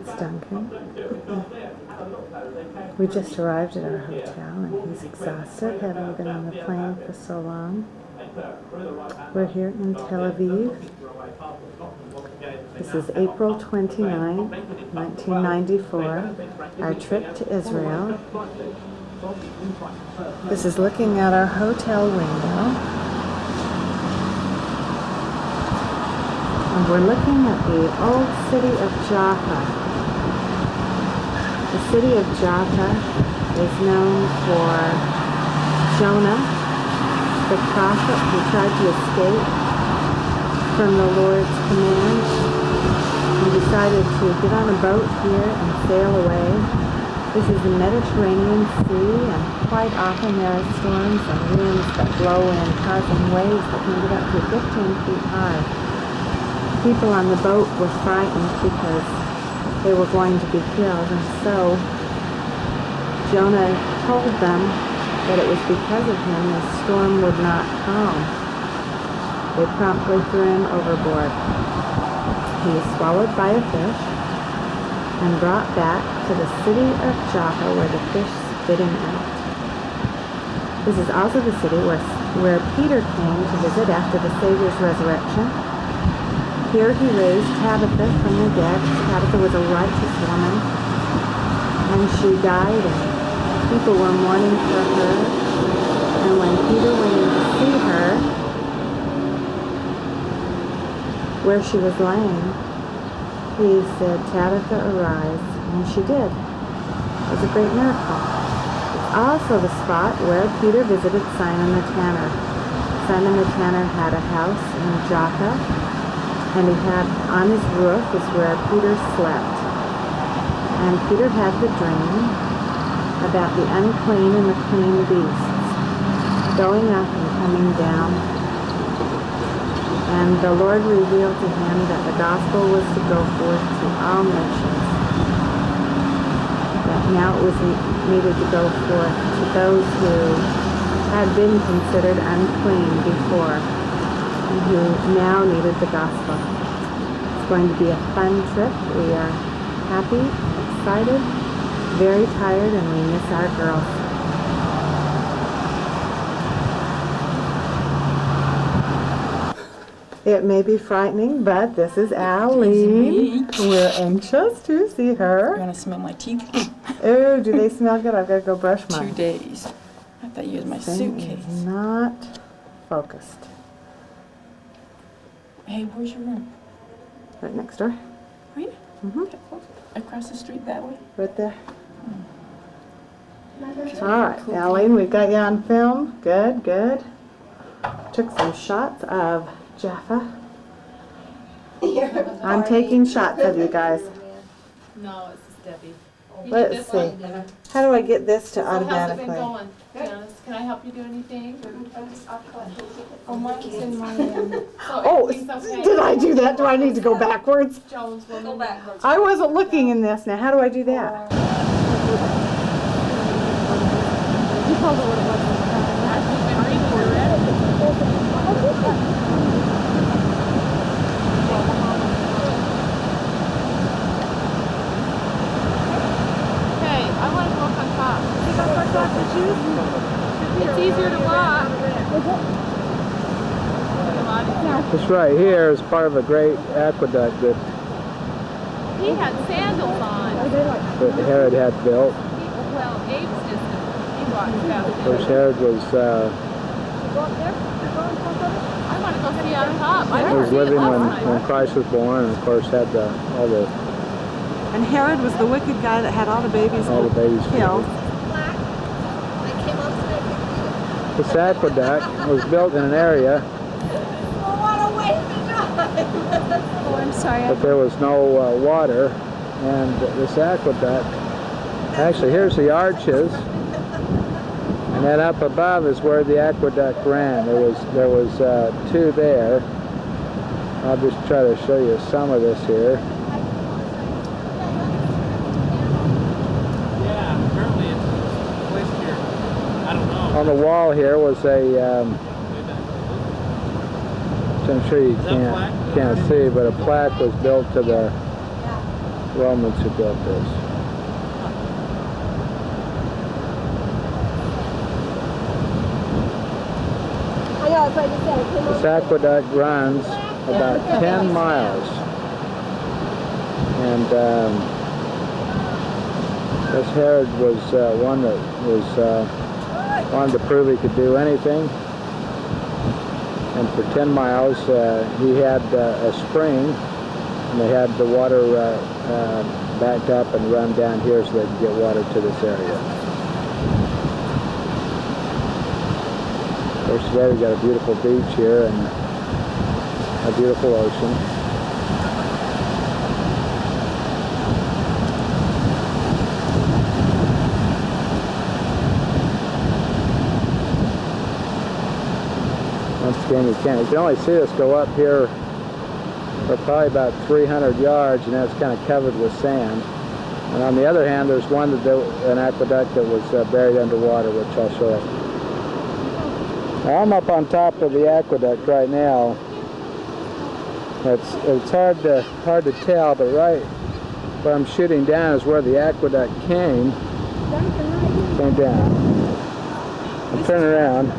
That's Duncan. We just arrived at our hotel and he's exhausted, having been on the plane for so long. We're here in Tel Aviv. This is April 29, 1994, our trip to Israel. This is looking at our hotel window. And we're looking at the old city of Jaffa. The city of Jaffa is known for Jonah, the prophet who tried to escape from the Lord's command. He decided to get on a boat here and sail away. This is the Mediterranean Sea, and quite often there are storms and winds that blow in, causing waves that can get up to 15 feet high. People on the boat were frightened because they were going to be killed, and so Jonah told them that it was because of him the storm would not calm. They promptly threw him overboard. He was swallowed by a fish and brought back to the city of Jaffa where the fish spit him out. This is also the city where Peter came to visit after the Savior's resurrection. Here he raised Tabitha from the dead. Tabitha was a righteous woman, and she died, and people were mourning for her. And when Peter went in to see her, where she was laying, he said, "Tabitha, arise," and she did. It was a great miracle. It's also the spot where Peter visited Simon the tanner. Simon the tanner had a house in Jaffa, and he had on his roof is where Peter slept. And Peter had the dream about the unclean and the clean beasts going up and coming down. And the Lord revealed to him that the gospel was to go forth to all nations. That now it was needed to go forth to those who had been considered unclean before, who now needed the gospel. It's going to be a fun trip. We are happy, excited, very tired, and we miss our girls. It may be frightening, but this is Aline. We're anxious to see her. You're gonna smell my teeth? Oh, do they smell good? I've got to go brush mine. 2 days. I thought you used my Thing suitcase. is not focused. Hey, where's your room? Right next door. Right? Mm-hmm. Across the street that way? Right there. All right, Aline, we've got you on film. Good, good. Took some shots of Jaffa. I'm taking shots of you guys. No, it's just Debbie. Let's see. How do I get this to So how's it been automatically? going, Janice? Can I help you do anything? Oh, mine's in my, Oh, did I do that? Do I need to go backwards? Jones will Go backwards. I wasn't looking in this. Now, how do I do that? You told her what it was. I've been reading Hey, I want to walk on top. You got my socks and shoes? It's easier to walk. This right here is part of a great aqueduct that He had sandals on. Herod had built. Well, Abe's just, he walked fast. Of course, Herod was I want to go see on top. I never was seen it living last when night. Christ was born, and of course had all the And Herod was the wicked guy that had all the babies killed. This aqueduct was built in an area Oh, I'm sorry. but there was no water, and this aqueduct, actually here's the arches, and then up above is where the aqueduct ran. There was two there. I'll just try to show you some of this here. Yeah, apparently it's placed here. I don't know. On the wall here was a I'm sure you Is that plaque? can't see, but a plaque was built to the Romans who built this. This aqueduct runs about 10 miles, and this Herod was one that was wanted to prove he could do anything, and for 10 miles he had a spring, and they had the water backed up and run down here so they could get water to this area. Of course, today we've got a beautiful beach here and a beautiful ocean. Once again, you can only see us go up here for probably about 300 yards, and that's kind of covered with sand. And on the other hand, there's one an aqueduct that was buried underwater, which I'll show you. Now, I'm up on top of the aqueduct right now. It's hard to tell, but right where I'm shooting down is where the aqueduct came down. I'll turn around.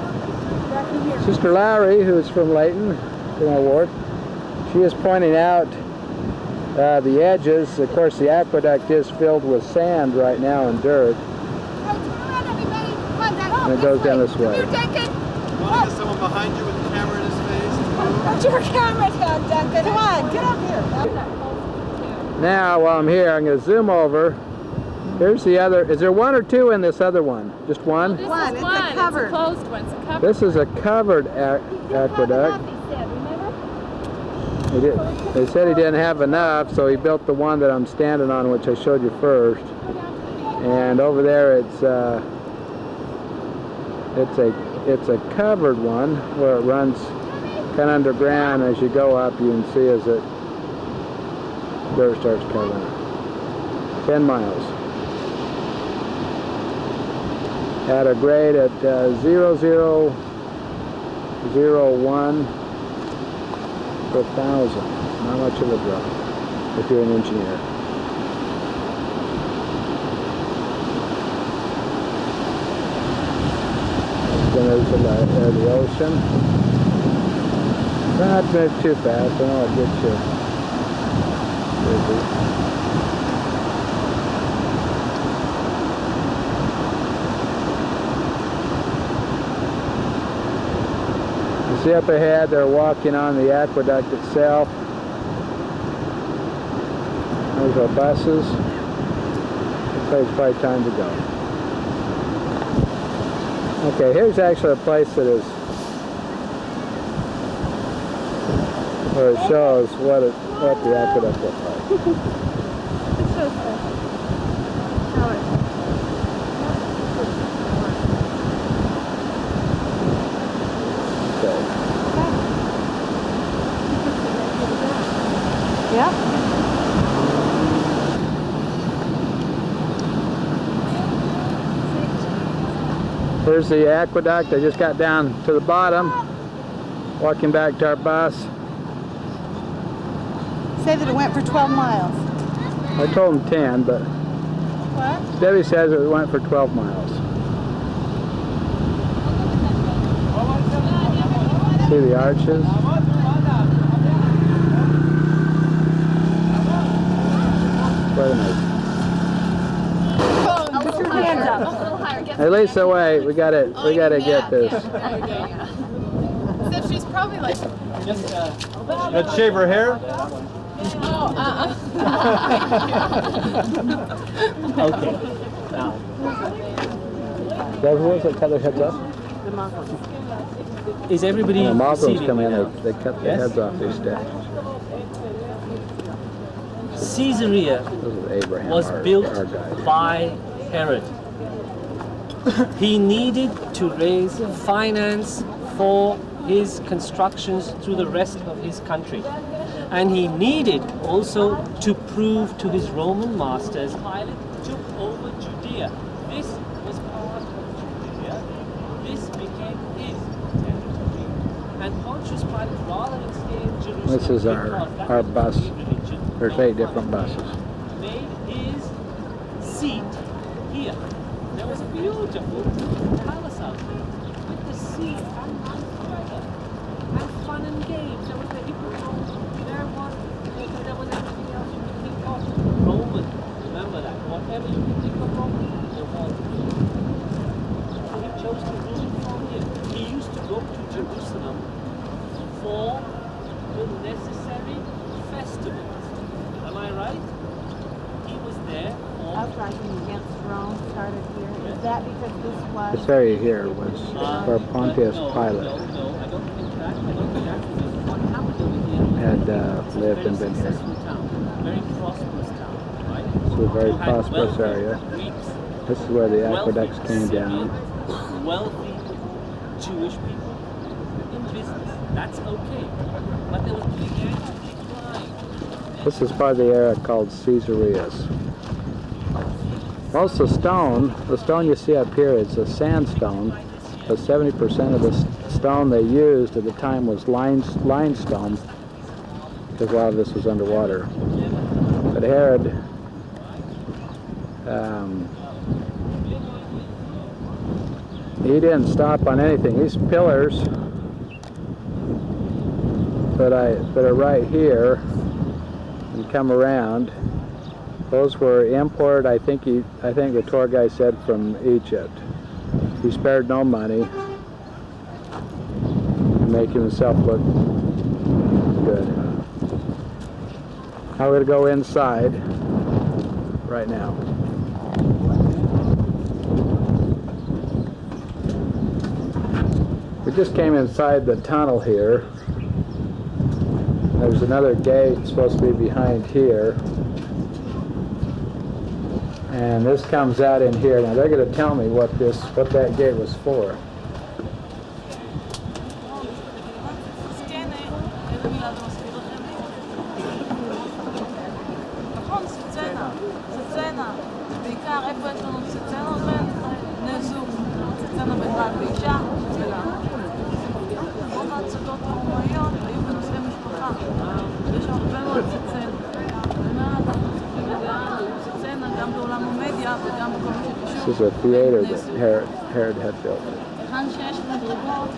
Sister Lowry, who is from Layton, in our ward, she is pointing out the edges. Of course, the aqueduct is filled with sand right now and dirt. And it goes down this way. Well, there's someone behind you with the camera in his face. Put your camera down, Duncan. Come on, get up here. Now, while I'm here, I'm going to zoom over. Here's the other. Is there one or two in this other one? Just one? One. It's a covered. It's a closed one. It's a covered. This is a covered aqueduct. They said he didn't have enough, so he built the one that I'm standing on, which I showed you first. And over there, it's a covered one where it runs kind of underground. As you go up, you can see as it dirt starts covering it. 10 miles. At a grade at 0.0001 per thousand. Not much of a drop if you're an engineer. Then there's the ocean. Not move too fast, I know I'll get you busy. You see up ahead, they're walking on the aqueduct itself. Those are buses. It's probably time to go. Okay, here's actually a place that is where it shows what the aqueduct looks like. Okay. Yep. Here's the aqueduct. I just got down to the bottom, walking back to our bus. Say that it went for 12 miles. I told him 10, but What? Debbie says it went for 12 miles. See the arches? Quite amazing. Put your hands up. Hey Lisa, wait, we gotta get this. So she's probably like, Let's shave her hair. Okay. Now, Those ones that cut their heads off? is everybody When the Muslims seated come in, now? they cut their Yes? heads off these statues. Caesarea This is Abraham, was our built guide. by Herod. He needed to raise finance for his constructions through the rest of his country. And he needed also to prove to his Roman masters Pilate took over Judea. This was part of Judea. This became his territory. And Pontius Pilate, rather than stay in Jerusalem, This is our bus. There's 8 different buses. made his seat here. There was a beautiful palace out there with the sea and fire and fun and games. There was the hippodrome. There was everything else you could think of. Roman, remember that. Whatever you could think of Roman, there was. So he chose to rule from here. He used to go to Jerusalem for the necessary festivals. Am I right? He was there for Uprising against Rome started here. Is that because this was? This area here was where Pontius no, Pilate I don't think that. I don't think that's what happened over here. had lived and been here. Successful town, very prosperous town, right? This is a very You had prosperous wealthy area. Greeks, This is where the wealthy aqueducts came down. Syrians, wealthy Jewish people in business. That's okay. But there was began to decline. This is part of the area called Caesareus. Most of the stone you see up here is a sandstone, but 70% of the stone they used at the time was limestone, because a lot of this was underwater. But Herod he didn't stop on anything. These pillars that are right here and come around, those were imported, I think the tour guy said, from Egypt. He spared no money to make himself look good. Now we're going to go inside right now. We just came inside the tunnel here. There's another gate supposed to be behind here. And this comes out in here. Now they're going to tell me what that gate was for. נכון, סצנה, בעיקר איפה יש לנו סצנות בין בני זוג, סצנה בין בעל ואישה, רוב ההצגות הרומאיות היו בנושאי משפחה, יש הרבה מאוד סצנות. סצנה גם בעולם המדיה וגם בכל מה שקשור. This is a theater that Herod had built. כאן שיש מדרגות,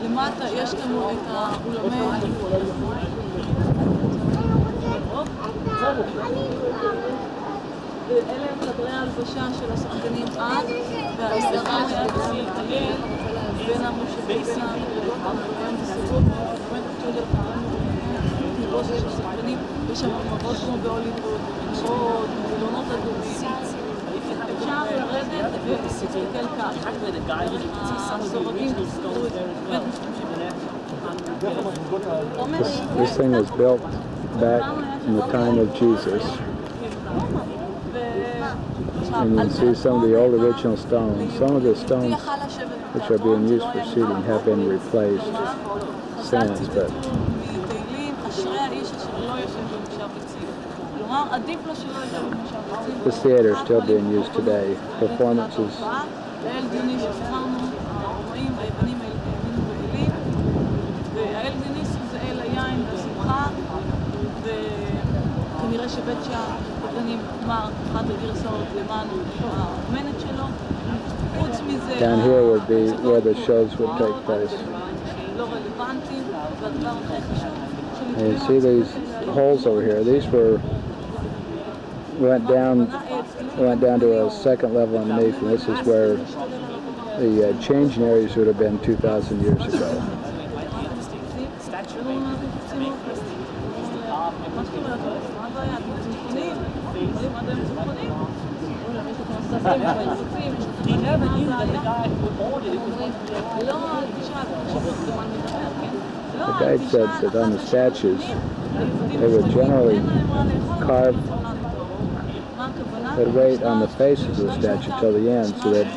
למטה יש לנו את האולמי. אלה הם חדרי ההלבשה של השחקנים אז, וההסדרה היה בשביל לטייל בין המושבים, בין הסיבוב, בין הסטודיו תלבוש של השחקנים, יש שם מראות כמו בהוליווד, מראות, מילונות אדומים. אפשר לרדת ולהסתכל כך. הסורגים תסתכלו את זה, באמת משתמשים בזה. This thing was built back in the time of Jesus. And you can see some of the old original stones. Some of the stones which are being used for seating have been replaced since, but this theater is still being used today. Performances. כנראה שבית שהפגנים אמר אחת הגרסאות למען האומנת שלו. חוץ מזה... Down here would be where the shows would take place. לא רלוונטיים, והדבר הכי חשוב... And you see these holes over here. These went down to a second level underneath, and this is where the changing areas would have been 2,000 years ago. He never knew that the guy who ordered it was The guide said that on the statues, they would generally carve, they'd wait on the face of the statue till the end so they'd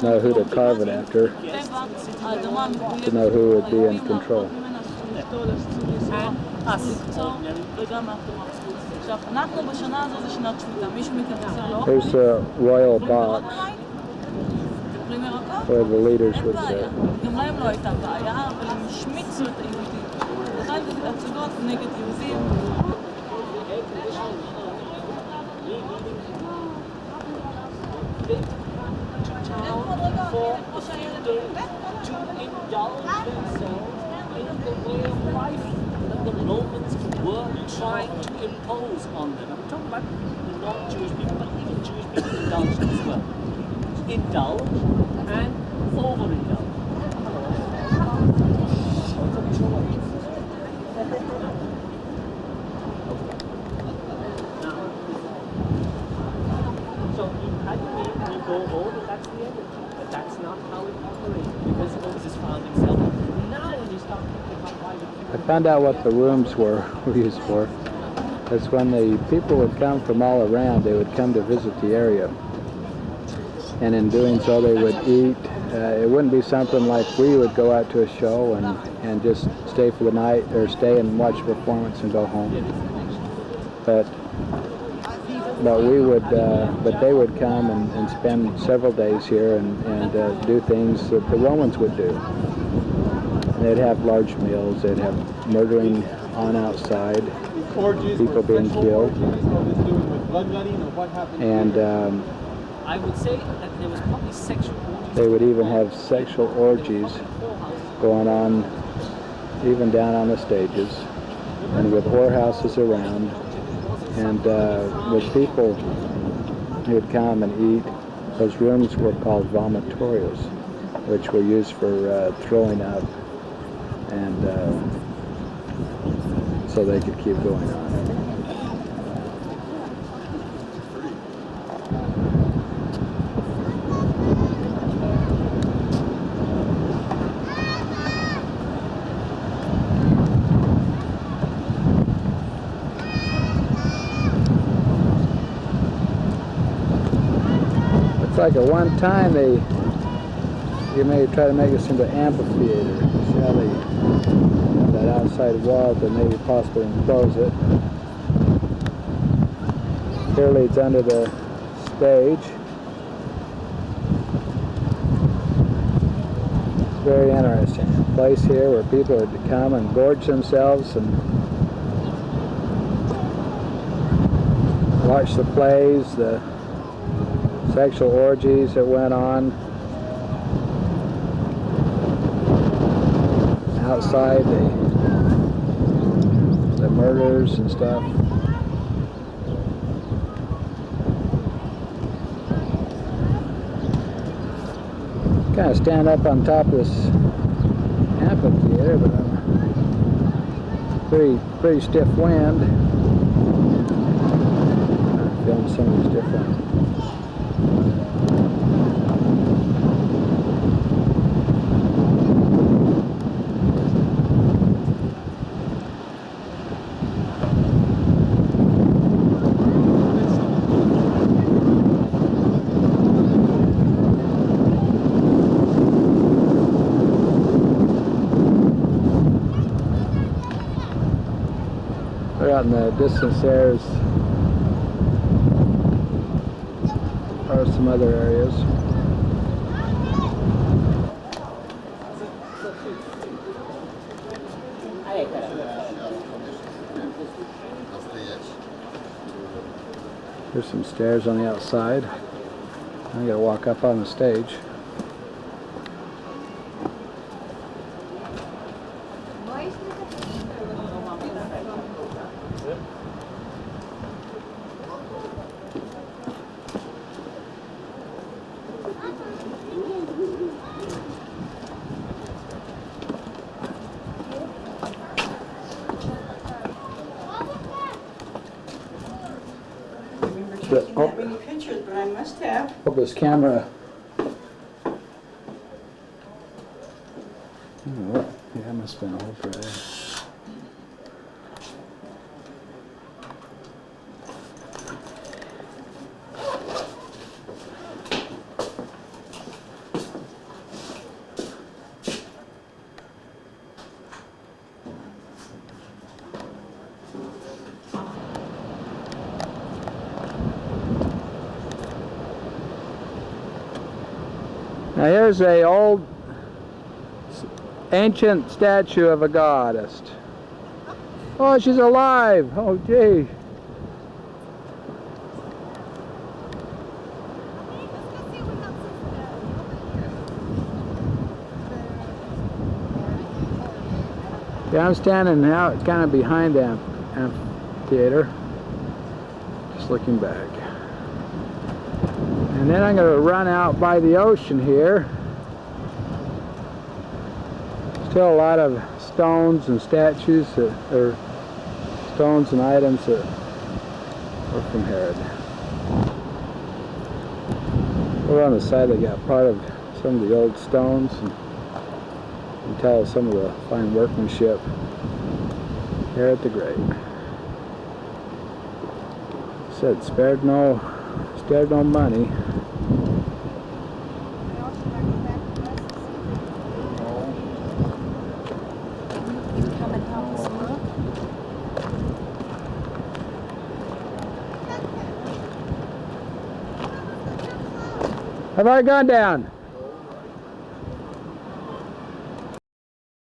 know who to carve it after, to know who would be in control. Here's the royal box where the leaders would sit. גם להם לא הייתה בעיה, אבל הם השמיצו את היהודים. לכן הצגות נגד יהודים. To indulge themselves in the way of life that the Romans were trying to impose on them. I'm talking about non-Jewish people, but even Jewish people indulge as well. Indulge and overindulge. So you had me and you go home and that's the end of it. But that's not how it operates because Moses found himself. Now when you start thinking about why I found out what the rooms were used for. That's when the people would come from all around. They would come to visit the area. And in doing so, they would eat. It wouldn't be something like we would go out to a show and just stay for the night or stay and watch a performance and go home. But we would, but they would come and spend several days here and do things that the Romans would do. And they'd have large meals. They'd have murdering on outside, people being killed, and I would say that there was probably sexual orgies. they would even have sexual orgies going on, even down on the stages, and with whorehouses around. And with people who would come and eat, those rooms were called vomitorios, which were used for throwing up, and so they could keep going on. Like at one time you may try to make this into an amphitheater. See how they have that outside wall to maybe possibly enclose it. Here leads under the stage. It's very interesting. A place here where people would come and gorge themselves and watch the plays, the sexual orgies that went on outside, the murders and stuff. Kind of stand up on top of this amphitheater, but I'm pretty stiff wind. I'm feeling some of these different. Out in the distance there are some other areas. There's some stairs on the outside. I gotta walk up on the stage. Many pictures, but I must have. Hope this camera. Oh, yeah, I must have been old for that. Now here's a old ancient statue of a goddess. Oh, she's alive! Oh, gee. Yeah, I'm standing out kind of behind the amphitheater, just looking back. And then I'm going to run out by the ocean here. Still a lot of stones and statues that are stones and items that were from Herod. Over on the side they got part of some of the old stones, and you can tell some of the fine workmanship Herod the Great. Said spared no money. Have I gone down?